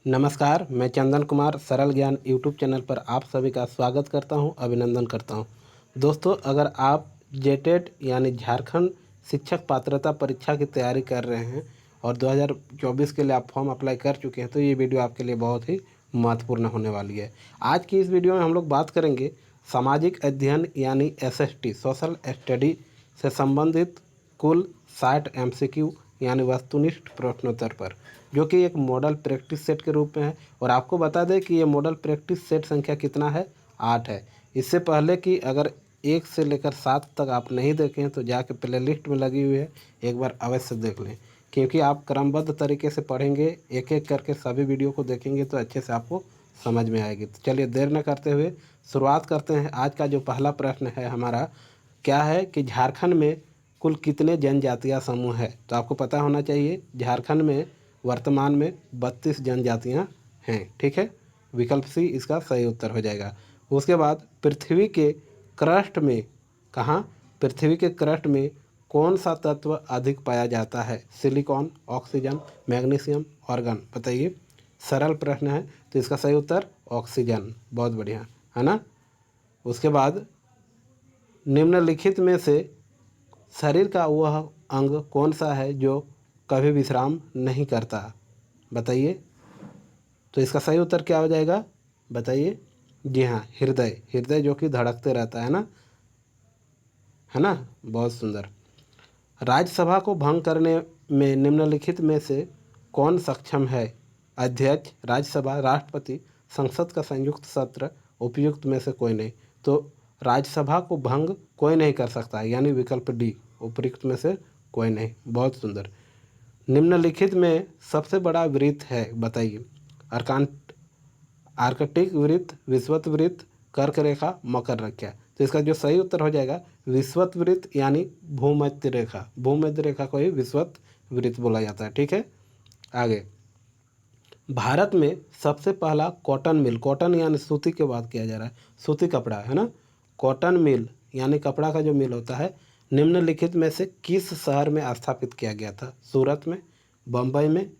नमस्कार, मैं चंदन कुमार सरल ज्ञान यूट्यूब चैनल पर आप सभी का स्वागत करता हूं, अभिनंदन करता हूं। दोस्तों, अगर आप जेटेट यानी झारखंड शिक्षक पात्रता परीक्षा की तैयारी कर रहे हैं और 2024 के लिए आप फॉर्म अप्लाई कर चुके हैं तो ये वीडियो आपके लिए बहुत ही महत्वपूर्ण होने वाली है। आज की इस वीडियो में हम लोग बात करेंगे सामाजिक अध्ययन यानी SST सोशल स्टडी से संबंधित कुल 60 MCQ यानी वस्तुनिष्ठ प्रश्नोत्तर पर, जो कि एक मॉडल प्रैक्टिस सेट के रूप में है। और आपको बता दें कि ये मॉडल प्रैक्टिस सेट संख्या कितना है, 8 है। इससे पहले कि अगर 1 से लेकर 7 तक आप नहीं देखें तो जाके प्ले लिस्ट में लगी हुई है, एक बार अवश्य देख लें, क्योंकि आप क्रमबद्ध तरीके से पढ़ेंगे, एक एक करके सभी वीडियो को देखेंगे तो अच्छे से आपको समझ में आएगी। तो चलिए देर न करते हुए शुरुआत करते हैं। आज का जो पहला प्रश्न है हमारा, क्या है कि झारखंड में कुल कितने जनजातीय समूह है। तो आपको पता होना चाहिए झारखंड में वर्तमान में 32 जनजातियां हैं। ठीक है, विकल्प सी इसका सही उत्तर हो जाएगा। उसके बाद पृथ्वी के क्रस्ट में, कहाँ, पृथ्वी के क्रस्ट में कौन सा तत्व अधिक पाया जाता है। Silicon, oxygen, magnesium, argon. बताइए, सरल प्रश्न है तो इसका सही उत्तर ऑक्सीजन। बहुत बढ़िया है ना। उसके बाद निम्नलिखित में से शरीर का वह अंग कौन सा है जो कभी विश्राम नहीं करता। बताइए, तो इसका सही उत्तर क्या हो जाएगा, बताइए। जी हाँ, हृदय। हृदय जो कि धड़कते रहता है ना। बहुत सुंदर। राज्यसभा को भंग करने में निम्नलिखित में से कौन सक्षम है। अध्यक्ष, राज्यसभा, राष्ट्रपति, संसद का संयुक्त सत्र, उपयुक्त में से कोई नहीं। तो राज्यसभा को भंग कोई नहीं कर सकता, यानी विकल्प डी, उपयुक्त में से कोई नहीं। बहुत सुंदर। निम्नलिखित में सबसे बड़ा वृत्त है, बताइए। आर्कटिक वृत्त, विषुवत वृत्त, कर्क रेखा, मकर रेखा। तो इसका जो सही उत्तर हो जाएगा विषुवत वृत्त यानी भूमध्य रेखा। भूमध्य रेखा को ही विषुवत वृत्त बोला जाता है। ठीक है, आगे। भारत में सबसे पहला कॉटन मिल, कॉटन यानी सूती की बात किया जा रहा है, सूती कपड़ा है ना। कॉटन मिल यानी कपड़ा का जो मिल होता है, निम्नलिखित में से किस शहर में स्थापित किया गया था। सूरत में, बम्बई में,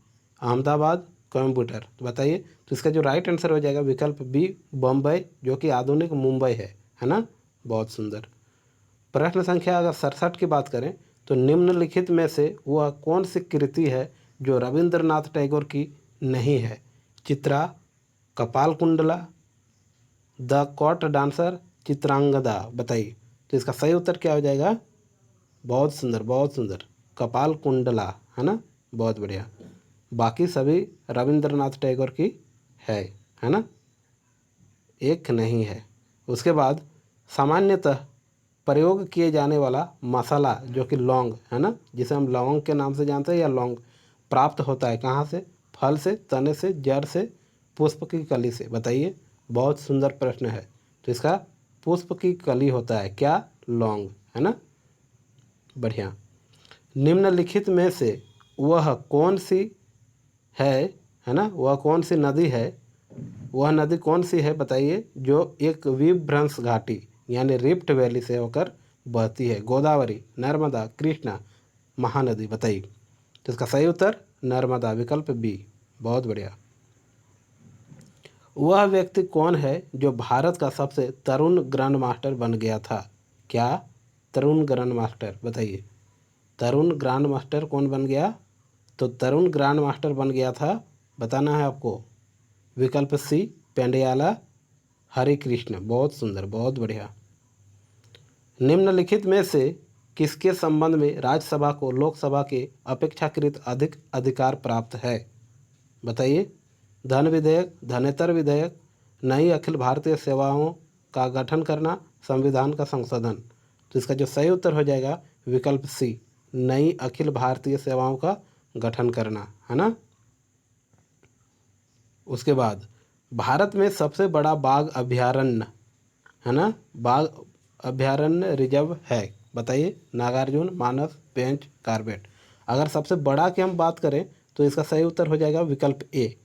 अहमदाबाद, कोयम्बटूर। तो बताइए, तो इसका जो राइट आंसर हो जाएगा विकल्प बी, बम्बई, जो कि आधुनिक मुंबई है ना। बहुत सुंदर। प्रश्न संख्या अगर 67 की बात करें तो निम्नलिखित में से वह कौन सी कृति है जो रविंद्रनाथ टैगोर की नहीं है। Chitra, Kapal Kundala, the court dancer, Chitrangada. बताइए, तो इसका सही उत्तर क्या हो जाएगा। बहुत सुंदर, बहुत सुंदर, कपाल कुंडला है ना। बहुत बढ़िया। बाकी सभी रविंद्रनाथ टैगोर की है ना, एक नहीं है। उसके बाद सामान्यतः प्रयोग किए जाने वाला मसाला जो कि लौंग है ना, जिसे हम लौंग के नाम से जानते हैं, या लौंग प्राप्त होता है कहाँ से। फल से, तने से, जड़ से, पुष्प की कली से। बताइए, बहुत सुंदर प्रश्न है। तो इसका पुष्प की कली होता है क्या, लौंग है ना। बढ़िया। निम्नलिखित में से वह कौन सी है ना, वह कौन सी नदी है, वह नदी कौन सी है बताइए, जो एक विभ्रंश घाटी यानी रिफ्ट वैली से होकर बहती है। गोदावरी, नर्मदा, कृष्णा, महानदी। बताइए, तो इसका सही उत्तर नर्मदा, विकल्प बी। बहुत बढ़िया। वह व्यक्ति कौन है जो भारत का सबसे तरुण ग्रैंड मास्टर बन गया था। क्या, तरुण ग्रैंड मास्टर। बताइए, तरुण ग्रैंड मास्टर कौन बन गया। तो तरुण ग्रैंड मास्टर बन गया था, बताना है आपको, विकल्प सी, पेंडियाला हरे कृष्ण। बहुत सुंदर, बहुत बढ़िया। निम्नलिखित में से किसके संबंध में राज्यसभा को लोकसभा के अपेक्षाकृत अधिक अधिकार प्राप्त है। बताइए, धन विधेयक, धनेतर विधेयक, नई अखिल भारतीय सेवाओं का गठन करना, संविधान का संशोधन। तो इसका जो सही उत्तर हो जाएगा विकल्प सी, नई अखिल भारतीय सेवाओं का गठन करना है ना। उसके बाद भारत में सबसे बड़ा बाघ अभयारण्य है ना, बाघ अभयारण्य रिजर्व है। बताइए, नागार्जुन, मानस, पेंच, कार्बेट। अगर सबसे बड़ा की हम बात करें तो इसका सही उत्तर हो जाएगा विकल्प ए,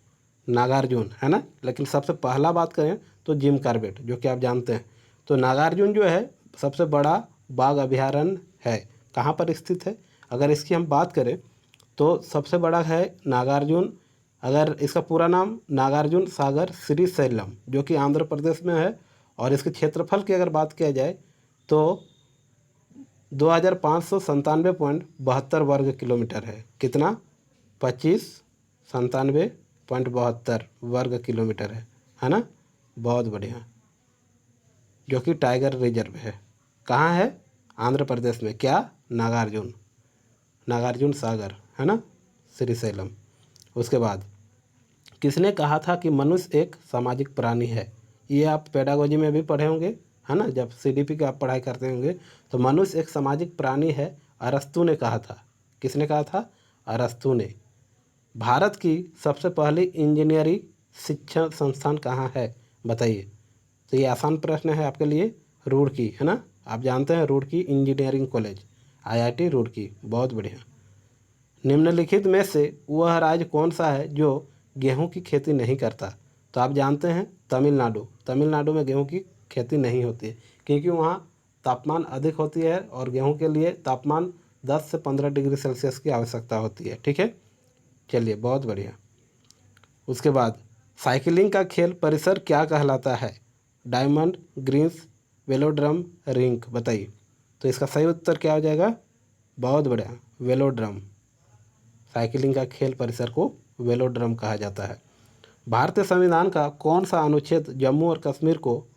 नागार्जुन है ना। लेकिन सबसे पहला बात करें तो जिम कार्बेट, जो कि आप जानते हैं। तो नागार्जुन जो है सबसे बड़ा बाघ अभयारण्य है, कहाँ पर स्थित है। अगर इसकी हम बात करें तो सबसे बड़ा है नागार्जुन अगर इसका पूरा नाम नागार्जुन सागर श्रीशैलम, जो कि आंध्र प्रदेश में है, और इसके क्षेत्रफल की अगर बात किया जाए तो 2597.72 वर्ग किलोमीटर है। कितना? 2597.72 वर्ग किलोमीटर है ना। बहुत बढ़िया। जो कि टाइगर रिजर्व है। कहाँ है? आंध्र प्रदेश में। क्या? नागार्जुन सागर, है ना, श्रीशैलम। उसके बाद किसने कहा था कि मनुष्य एक सामाजिक प्राणी है? ये आप पेडागोजी में भी पढ़े होंगे, है ना, जब सीडीपी की आप पढ़ाई करते होंगे तो मनुष्य एक सामाजिक प्राणी है, अरस्तु ने कहा था। किसने कहा था? अरस्तु ने। भारत की सबसे पहली इंजीनियरिंग शिक्षण संस्थान कहाँ है? बताइए। तो ये आसान प्रश्न है आपके लिए। रुड़की, है ना, आप जानते हैं Roorkee engineering college, IIT Roorkee. बहुत बढ़िया। निम्नलिखित में से वह राज्य कौन सा है जो गेहूं की खेती नहीं करता? तो आप जानते हैं तमिलनाडु। तमिलनाडु में गेहूं की खेती नहीं होती है क्योंकि वहाँ तापमान अधिक होती है और गेहूं के लिए तापमान 10 से 15 डिग्री सेल्सियस की आवश्यकता होती है। ठीक है, चलिए, बहुत बढ़िया। उसके बाद साइकिलिंग का खेल परिसर क्या कहलाता है? Diamond, greens, velodrome, rink. बताइए। तो इसका सही उत्तर क्या हो जाएगा? बहुत बढ़िया, वेलोड्रम। साइकिलिंग का खेल परिसर को वेलोड्रम कहा जाता है। भारतीय संविधान का कौन सा अनुच्छेद जम्मू और कश्मीर को,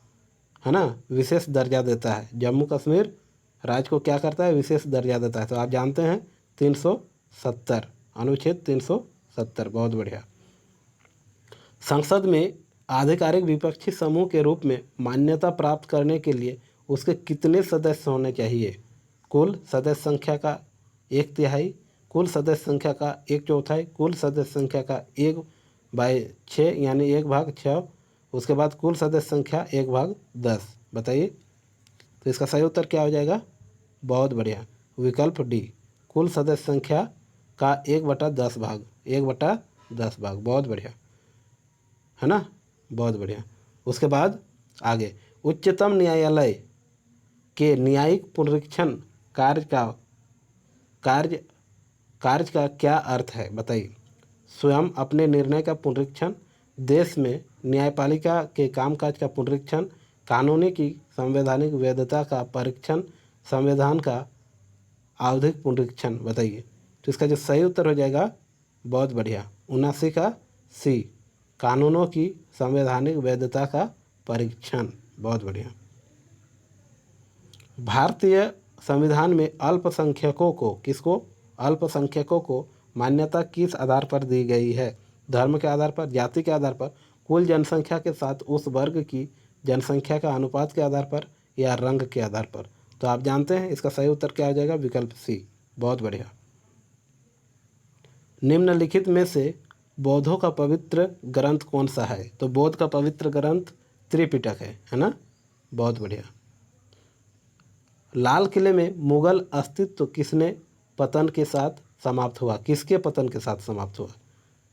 है ना, विशेष दर्जा देता है? जम्मू कश्मीर राज्य को क्या करता है? विशेष दर्जा देता है। तो आप जानते हैं 370, अनुच्छेद 370। बहुत बढ़िया। संसद में आधिकारिक विपक्षी समूह के रूप में मान्यता प्राप्त करने के लिए उसके कितने सदस्य होने चाहिए? कुल सदस्य संख्या का 1/3, कुल सदस्य संख्या का 1/4, कुल सदस्य संख्या का 1/6 यानी 1/6, उसके बाद कुल सदस्य संख्या 1/10। बताइए। तो इसका सही उत्तर क्या हो जाएगा? बहुत बढ़िया, विकल्प डी, कुल सदस्य संख्या का 1/10 भाग, 1/10 भाग। बहुत बढ़िया, है ना, बहुत बढ़िया। उसके बाद आगे, उच्चतम न्यायालय के न्यायिक पुनरीक्षण कार्य का क्या अर्थ है? बताइए। स्वयं अपने निर्णय का पुनरीक्षण, देश में न्यायपालिका के कामकाज का पुनरीक्षण, कानूनी की संवैधानिक वैधता का परीक्षण, संविधान का आवधिक पुनरीक्षण। बताइए। तो इसका जो सही उत्तर हो जाएगा, बहुत बढ़िया, 79 का सी, कानूनों की संवैधानिक वैधता का परीक्षण। बहुत बढ़िया। भारतीय संविधान में अल्पसंख्यकों को, किसको? अल्पसंख्यकों को मान्यता किस आधार पर दी गई है? धर्म के आधार पर, जाति के आधार पर, कुल जनसंख्या के साथ उस वर्ग की जनसंख्या का अनुपात के आधार पर, या रंग के आधार पर? तो आप जानते हैं इसका सही उत्तर क्या हो जाएगा? विकल्प सी। बहुत बढ़िया। निम्नलिखित में से बौद्धों का पवित्र ग्रंथ कौन सा है? तो बौद्ध का पवित्र ग्रंथ त्रिपिटक है ना। बहुत बढ़िया। लाल किले में मुगल अस्तित्व किसने पतन के साथ समाप्त हुआ? किसके पतन के साथ समाप्त हुआ?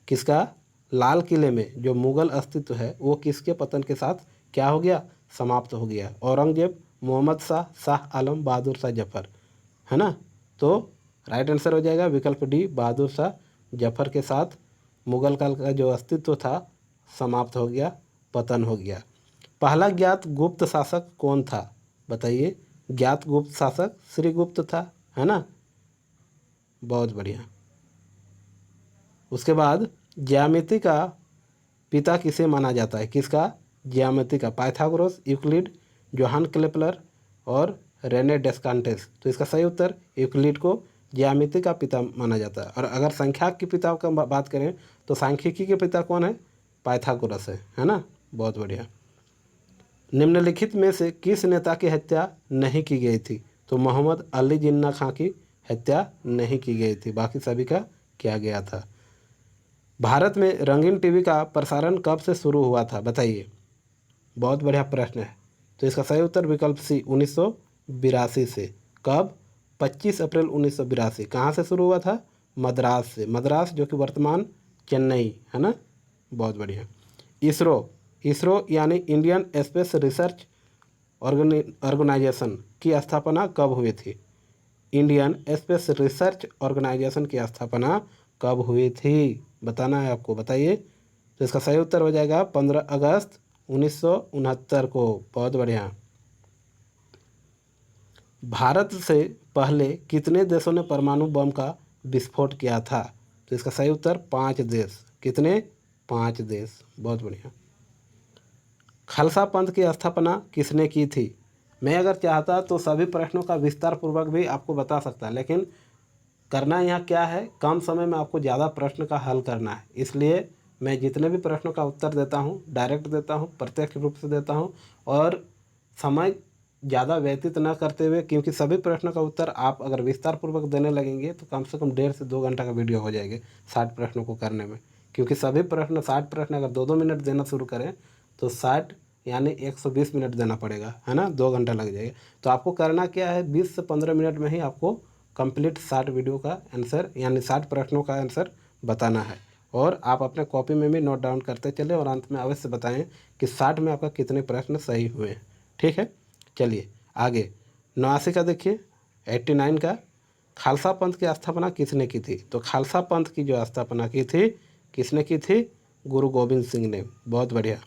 किसका? लाल किले में जो मुगल अस्तित्व है वो किसके पतन के साथ क्या हो गया? समाप्त हो गया। औरंगजेब, मोहम्मद शाह, शाह आलम, बहादुर शाह जफर, है ना। तो राइट आंसर हो जाएगा विकल्प डी, बहादुर शाह जफर के साथ मुगल काल का जो अस्तित्व था समाप्त हो गया, पतन हो गया। पहला ज्ञात गुप्त शासक कौन था? बताइए। ज्ञात गुप्त शासक श्रीगुप्त था, है ना। बहुत बढ़िया। उसके बाद ज्यामिति का पिता किसे माना जाता है? किसका? ज्यामिति का। पाइथागोरस, यूक्लिड, जोहान केपलर और रेने डेस्कांटेस। तो इसका सही उत्तर यूक्लिड को ज्यामिति का पिता माना जाता है। और अगर संख्या के पिता का बात करें तो सांख्यिकी के पिता कौन है? पाइथागोरस है ना। बहुत बढ़िया। निम्नलिखित में से किस नेता की हत्या नहीं की गई थी? तो मोहम्मद अली जिन्ना खां की हत्या नहीं की गई थी, बाकी सभी का किया गया था। भारत में रंगीन टीवी का प्रसारण कब से शुरू हुआ था? बताइए। बहुत बढ़िया प्रश्न है। तो इसका सही उत्तर विकल्प सी, 1982 से। कब? 25 अप्रैल 1982। कहाँ से शुरू हुआ था? मद्रास से। मद्रास जो कि वर्तमान चेन्नई, है ना। बहुत बढ़िया। इसरो यानी इंडियन स्पेस रिसर्च ऑर्गेनाइजेशन की स्थापना कब हुई थी? इंडियन स्पेस रिसर्च ऑर्गेनाइजेशन की स्थापना कब हुई थी? बताना है आपको, बताइए। तो इसका सही उत्तर हो जाएगा 15 अगस्त 1969 को। बहुत बढ़िया। भारत से पहले कितने देशों ने परमाणु बम का विस्फोट किया था? तो इसका सही उत्तर 5 देश। कितने? 5 देश। बहुत बढ़िया। खालसा पंथ की स्थापना किसने की थी? मैं अगर चाहता तो सभी प्रश्नों का विस्तार पूर्वक भी आपको बता सकता, लेकिन करना यहाँ क्या है, कम समय में आपको ज़्यादा प्रश्न का हल करना है। इसलिए मैं जितने भी प्रश्नों का उत्तर देता हूँ डायरेक्ट देता हूँ, प्रत्यक्ष रूप से देता हूँ, और समय ज़्यादा व्यतीत न करते हुए, क्योंकि सभी प्रश्नों का उत्तर आप अगर विस्तार पूर्वक देने लगेंगे तो कम से कम 1.5 से 2 घंटा का वीडियो हो जाएगा 60 प्रश्नों को करने में। क्योंकि सभी प्रश्न 60 प्रश्न अगर 2-2 मिनट देना शुरू करें तो 60 यानी 120 मिनट देना पड़ेगा, है ना, 2 घंटा लग जाएगा। तो आपको करना क्या है, 20 से 15 मिनट में ही आपको कंप्लीट 60 वीडियो का आंसर यानी 60 प्रश्नों का आंसर बताना है। और आप अपने कॉपी में भी नोट डाउन करते चले और अंत में अवश्य बताएं कि 60 में आपका कितने प्रश्न सही हुए हैं। ठीक है, चलिए आगे। 89 का देखिए, 89 का, खालसा पंथ की स्थापना किसने की थी? तो खालसा पंथ की जो स्थापना की थी, किसने की थी? गुरु गोविंद सिंह ने। बहुत बढ़िया।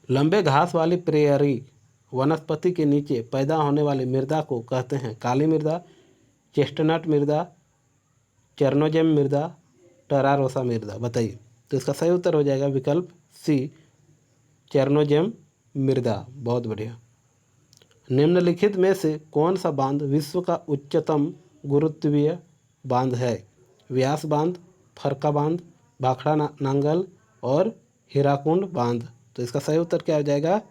लंबे घास वाली प्रेयरी वनस्पति के नीचे पैदा होने वाली मृदा को कहते हैं काली मृदा, चेस्टनट मृदा, चेरनोजेम मृदा, टरारोसा मृदा। बताइए। तो इसका सही उत्तर हो जाएगा विकल्प सी, चेरनोजेम मृदा। बहुत बढ़िया। निम्नलिखित में से कौन सा बांध विश्व का उच्चतम गुरुत्वीय बांध है? व्यास बांध, फरक्का बांध, भाखड़ा नांगल और हीराकुंड बांध। तो इसका सही उत्तर क्या हो जाएगा?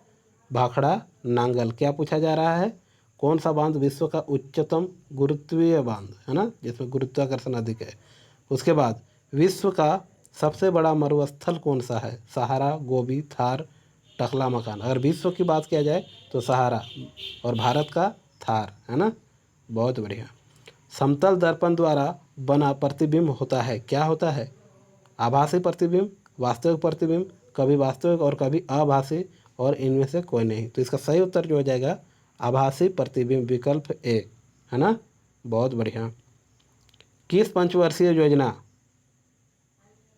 भाखड़ा नांगल। क्या पूछा जा रहा है? कौन सा बांध विश्व का उच्चतम गुरुत्वीय बांध है ना, जिसमें गुरुत्वाकर्षण अधिक है। उसके बाद विश्व का सबसे बड़ा मरुस्थल कौन सा है? सहारा, गोबी, थार, टकला मकान। अगर विश्व की बात किया जाए तो सहारा, और भारत का थार, है ना। बहुत बढ़िया। समतल दर्पण द्वारा बना प्रतिबिंब होता है, क्या होता है? आभासी प्रतिबिंब, वास्तविक प्रतिबिंब, कभी वास्तविक और कभी आभासी, और इनमें से कोई नहीं। तो इसका सही उत्तर जो हो जाएगा आभासी प्रतिबिंब, विकल्प ए, है ना। बहुत बढ़िया। किस पंचवर्षीय योजना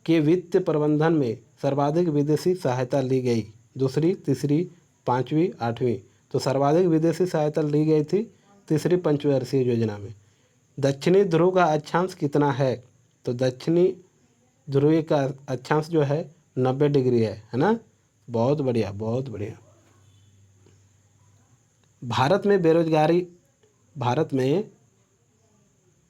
के वित्त प्रबंधन में सर्वाधिक विदेशी सहायता ली गई? दूसरी, तीसरी, पाँचवीं, आठवीं। तो सर्वाधिक विदेशी सहायता ली गई थी तीसरी पंचवर्षीय योजना में। दक्षिणी ध्रुव का अक्षांश कितना है? तो दक्षिणी ध्रुव का अक्षांश जो है 90 डिग्री है ना। बहुत बढ़िया, बहुत बढ़िया। भारत में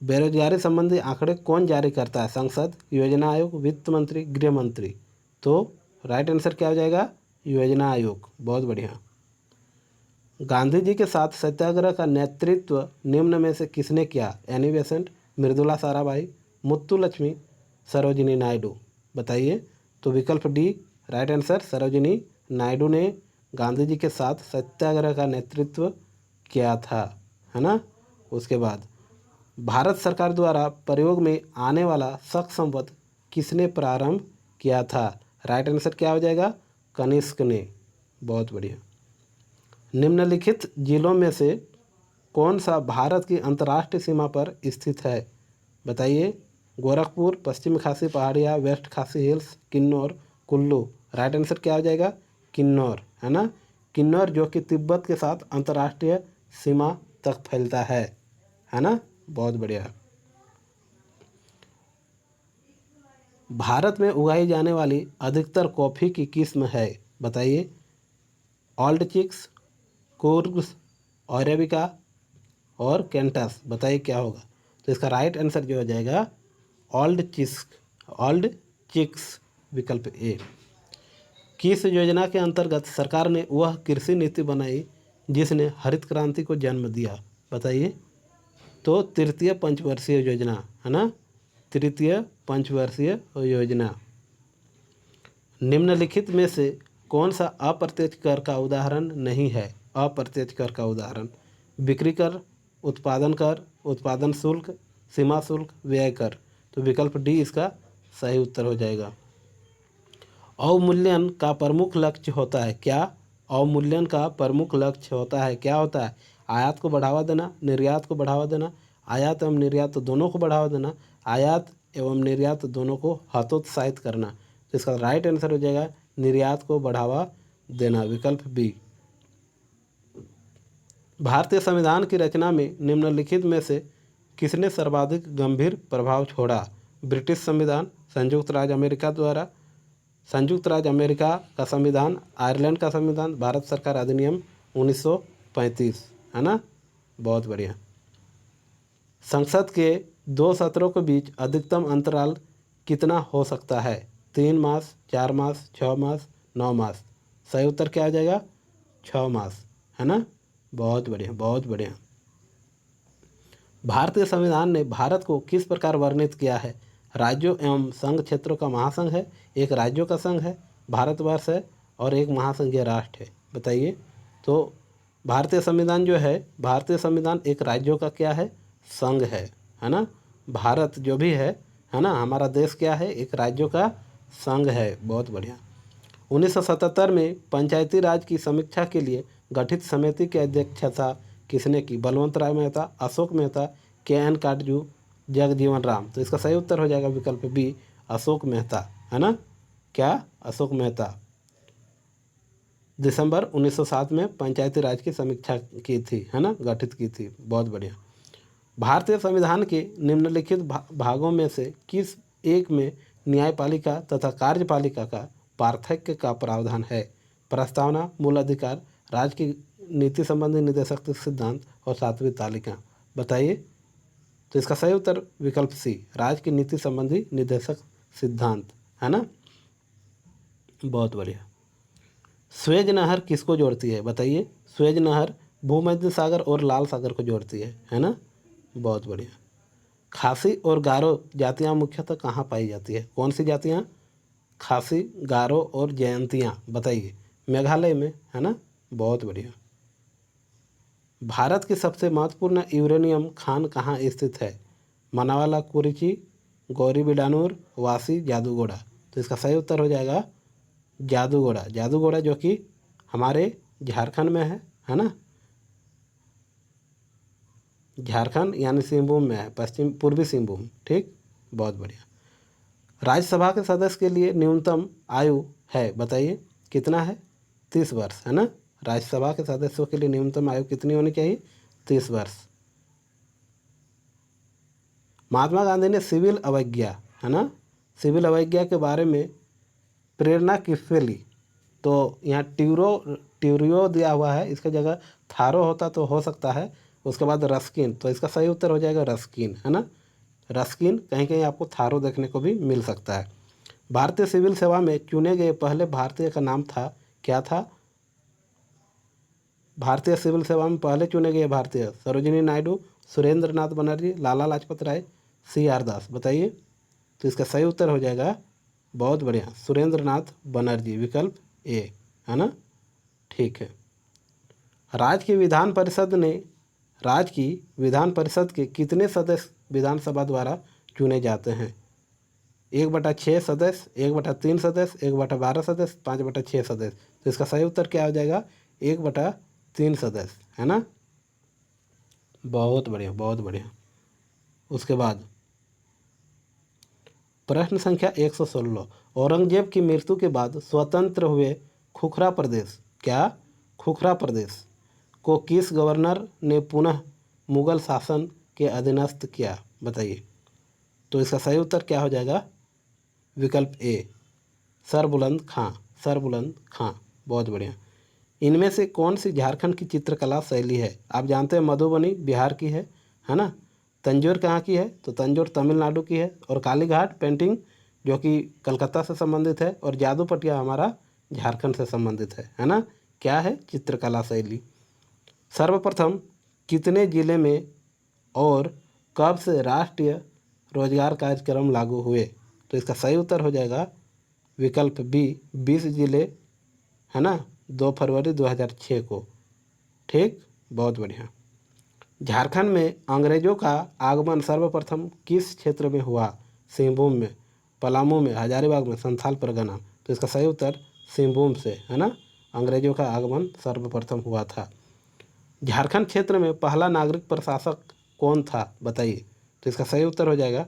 बेरोजगारी संबंधी आंकड़े कौन जारी करता है? संसद, योजना आयोग, वित्त मंत्री, गृह मंत्री। तो राइट आंसर क्या हो जाएगा? योजना आयोग। बहुत बढ़िया। गांधी जी के साथ सत्याग्रह का नेतृत्व निम्न में से किसने किया? Annie Besant, Mridula Sarabhai, Muthu Lakshmi, Sarojini Naidu. बताइए। तो विकल्प D right answer, Sarojini Naidu ने गांधी जी के साथ सत्याग्रह का नेतृत्व किया था, है ना। उसके बाद भारत सरकार द्वारा प्रयोग में आने वाला सक्षम पद किसने प्रारंभ किया था? राइट आंसर क्या हो जाएगा? कनिष्क ने। बहुत बढ़िया। निम्नलिखित जिलों में से कौन सा भारत की अंतर्राष्ट्रीय सीमा पर स्थित है? बताइए। गोरखपुर, पश्चिमी खासी पहाड़ियाँ, वेस्ट खासी hills, Kinnaur, Kullu. Right answer क्या हो जाएगा? किन्नौर, है ना। किन्नौर जो कि तिब्बत के साथ अंतर्राष्ट्रीय सीमा तक फैलता है ना। बहुत बढ़िया। भारत में उगाई जाने वाली अधिकतर कॉफ़ी की किस्म है? बताइए। ओल्ड चिक्स, कुर्ग्स, अरेबिका और कैंटस। बताइए क्या होगा? तो इसका राइट आंसर जो हो जाएगा ओल्ड चिक्स, विकल्प ए। किस योजना के अंतर्गत सरकार ने वह कृषि नीति बनाई जिसने हरित क्रांति को जन्म दिया? बताइए। तो तृतीय पंचवर्षीय योजना, है ना, तृतीय पंचवर्षीय योजना। निम्नलिखित में से कौन सा अप्रत्यक्ष कर का उदाहरण नहीं है? अप्रत्यक्ष कर का उदाहरण: बिक्री कर, उत्पादन कर, उत्पादन शुल्क, सीमा शुल्क, व्यय कर। तो विकल्प डी इसका सही उत्तर हो जाएगा। अवमूल्यन का प्रमुख लक्ष्य होता है क्या? अवमूल्यन का प्रमुख लक्ष्य होता है क्या? होता है आयात को बढ़ावा देना, निर्यात को बढ़ावा देना, आयात एवं निर्यात दोनों को बढ़ावा देना, आयात एवं निर्यात दोनों को हतोत्साहित करना। तो इसका राइट आंसर हो जाएगा निर्यात को बढ़ावा देना, विकल्प बी। भारतीय संविधान की रचना में निम्नलिखित में से किसने सर्वाधिक गंभीर प्रभाव छोड़ा? ब्रिटिश संविधान, संयुक्त राज्य अमेरिका द्वारा, संयुक्त राज्य अमेरिका का संविधान, आयरलैंड का संविधान, भारत सरकार अधिनियम 1935, है ना। बहुत बढ़िया। संसद के 2 सत्रों के बीच अधिकतम अंतराल कितना हो सकता है? 3 मास, 4 मास, 6 मास, 9 मास। सही उत्तर क्या आ जाएगा? 6 मास, है ना। बहुत बढ़िया, बहुत बढ़िया। भारतीय संविधान ने भारत को किस प्रकार वर्णित किया है? राज्यों एवं संघ क्षेत्रों का महासंघ है, एक राज्यों का संघ है, भारतवर्ष है और एक महासंघीय राष्ट्र है। बताइए। तो भारतीय संविधान जो है, भारतीय संविधान एक राज्यों का क्या है? संघ है ना। भारत जो भी है ना, हमारा देश क्या है? एक राज्यों का संघ है। बहुत बढ़िया। 1977 में पंचायती राज की समीक्षा के लिए गठित समिति की अध्यक्षता किसने की? बलवंत राय मेहता, अशोक मेहता, के.एन. काटजू, जगजीवन राम। तो इसका सही उत्तर हो जाएगा विकल्प बी, अशोक मेहता, है ना। क्या? अशोक मेहता। दिसंबर 1907 में पंचायती राज की समीक्षा की थी, है ना, गठित की थी। बहुत बढ़िया। भारतीय संविधान के निम्नलिखित भागों में से किस एक में न्यायपालिका तथा कार्यपालिका का पार्थक्य का प्रावधान है? प्रस्तावना, मूल अधिकार, राज्य की नीति संबंधी निर्देशक सिद्धांत और 7वीं तालिका। बताइए। तो इसका सही उत्तर विकल्प सी, राज्य की नीति संबंधी निर्देशक सिद्धांत, है ना। बहुत बढ़िया। स्वेज नहर किसको जोड़ती है? बताइए। स्वेज नहर भूमध्य सागर और लाल सागर को जोड़ती है ना। बहुत बढ़िया। खासी और गारो जातियाँ मुख्यतः कहाँ पाई जाती है? कौन सी जातियाँ? खासी, गारो और जयंतियाँ। बताइए। मेघालय में, है ना। बहुत बढ़िया। भारत की सबसे महत्वपूर्ण यूरेनियम खान कहाँ स्थित है? मनावाला, कुरिची, गौरीबिडानूर, वासी, जादूगोड़ा। तो इसका सही उत्तर हो जाएगा जादूगोड़ा। जादूगोड़ा जो कि हमारे झारखंड में है ना। झारखंड यानी सिंहभूम में है, पश्चिम पूर्वी सिंहभूम। ठीक। बहुत बढ़िया। राज्यसभा के सदस्य के लिए न्यूनतम आयु है? बताइए। कितना है? 30 वर्ष, है ना। राज्यसभा के सदस्यों के लिए न्यूनतम आयु कितनी होनी चाहिए? 30 वर्ष। महात्मा गांधी ने सिविल अवज्ञा, है ना, सिविल अवज्ञा के बारे में प्रेरणा किससे ली? तो यहाँ ट्यूरियो दिया हुआ है, इसके जगह थारो होता तो हो सकता है, उसके बाद रस्किन। तो इसका सही उत्तर हो जाएगा रस्किन, है ना। रस्किन, कहीं कहीं आपको थारो देखने को भी मिल सकता है। भारतीय सिविल सेवा में चुने गए पहले भारतीय का नाम था, क्या था? भारतीय सिविल सेवा में पहले चुने गए भारतीय, सरोजिनी नायडू, सुरेंद्र नाथ बनर्जी, लाला लाजपत राय, C.R. दास। बताइए। तो इसका सही उत्तर हो जाएगा, बहुत बढ़िया, सुरेंद्र नाथ बनर्जी, विकल्प ए, है ना। ठीक है। राज्य की विधान परिषद के कितने सदस्य विधानसभा द्वारा चुने जाते हैं? 1/6 सदस्य, 1/3 सदस्य, 1/12 सदस्य, 5/6 सदस्य। तो इसका सही उत्तर क्या हो जाएगा? 1/3 सदस्य, है ना। बहुत बढ़िया, बहुत बढ़िया। उसके बाद प्रश्न संख्या 116, औरंगजेब की मृत्यु के बाद स्वतंत्र हुए खुखरा प्रदेश, क्या? खुखरा प्रदेश को किस गवर्नर ने पुनः मुगल शासन के अधीनस्थ किया? बताइए। तो इसका सही उत्तर क्या हो जाएगा? विकल्प ए, सरबुलंद खां, सरबुलंद खां। बहुत बढ़िया। इनमें से कौन सी झारखंड की चित्रकला शैली है? आप जानते हैं मधुबनी बिहार की है ना। तंजौर कहाँ की है? तो तंजौर तमिलनाडु की है। और कालीघाट पेंटिंग जो कि कलकत्ता से संबंधित है, और जादू पटिया हमारा झारखंड से संबंधित है ना। क्या है? चित्रकला शैली। सर्वप्रथम कितने जिले में और कब से राष्ट्रीय रोजगार कार्यक्रम लागू हुए? तो इसका सही उत्तर हो जाएगा विकल्प बी, 20 जिले, है ना, 2 फरवरी 2006 को। ठीक। बहुत बढ़िया। झारखंड में अंग्रेजों का आगमन सर्वप्रथम किस क्षेत्र में हुआ? सिंहभूम में, पलामू में, हजारीबाग में, संथाल परगना। तो इसका सही उत्तर सिंहभूम से, है ना, अंग्रेजों का आगमन सर्वप्रथम हुआ था। झारखंड क्षेत्र में पहला नागरिक प्रशासक कौन था? बताइए। तो इसका सही उत्तर हो जाएगा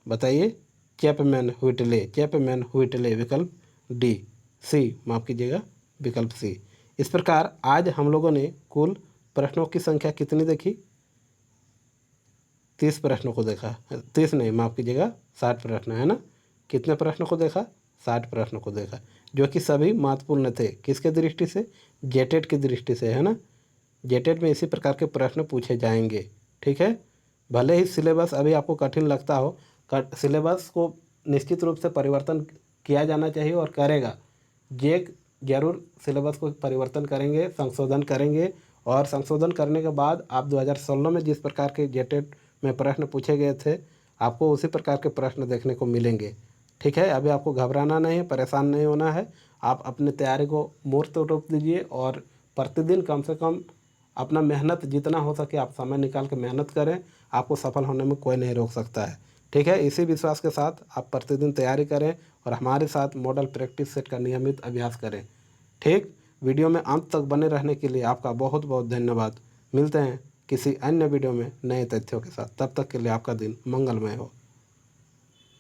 बताइए। चैपमैन व्हिटले, चैपमैन व्हिटले विकल्प डी। सी, माफ़ कीजिएगा, विकल्प सी। इस प्रकार आज हम लोगों ने कुल प्रश्नों की संख्या कितनी देखी? 30 प्रश्नों को देखा। 30 नहीं, माफ़ कीजिएगा, 60 प्रश्न, है ना। कितने प्रश्नों को देखा? 60 प्रश्नों को देखा, जो कि सभी महत्वपूर्ण थे। किसके दृष्टि से? जेटेट की दृष्टि से, है ना। जेटेट में इसी प्रकार के प्रश्न पूछे जाएंगे, ठीक है। भले ही सिलेबस अभी आपको कठिन लगता हो, सिलेबस को निश्चित रूप से परिवर्तन किया जाना चाहिए और करेगा। जे जरूर सिलेबस को परिवर्तन करेंगे, संशोधन करेंगे, और संशोधन करने के बाद आप 2016 में जिस प्रकार के जेटेट में प्रश्न पूछे गए थे, आपको उसी प्रकार के प्रश्न देखने को मिलेंगे, ठीक है। अभी आपको घबराना नहीं है, परेशान नहीं होना है। आप अपनी तैयारी को मूर्त रूप दीजिए और प्रतिदिन कम से कम अपना मेहनत जितना हो सके आप समय निकाल के मेहनत करें। आपको सफल होने में कोई नहीं रोक सकता है, ठीक है। इसी विश्वास के साथ आप प्रतिदिन तैयारी करें और हमारे साथ मॉडल प्रैक्टिस सेट का नियमित अभ्यास करें, ठीक। वीडियो में अंत तक बने रहने के लिए आपका बहुत बहुत धन्यवाद। मिलते हैं किसी अन्य वीडियो में नए तथ्यों के साथ। तब तक के लिए आपका दिन मंगलमय हो।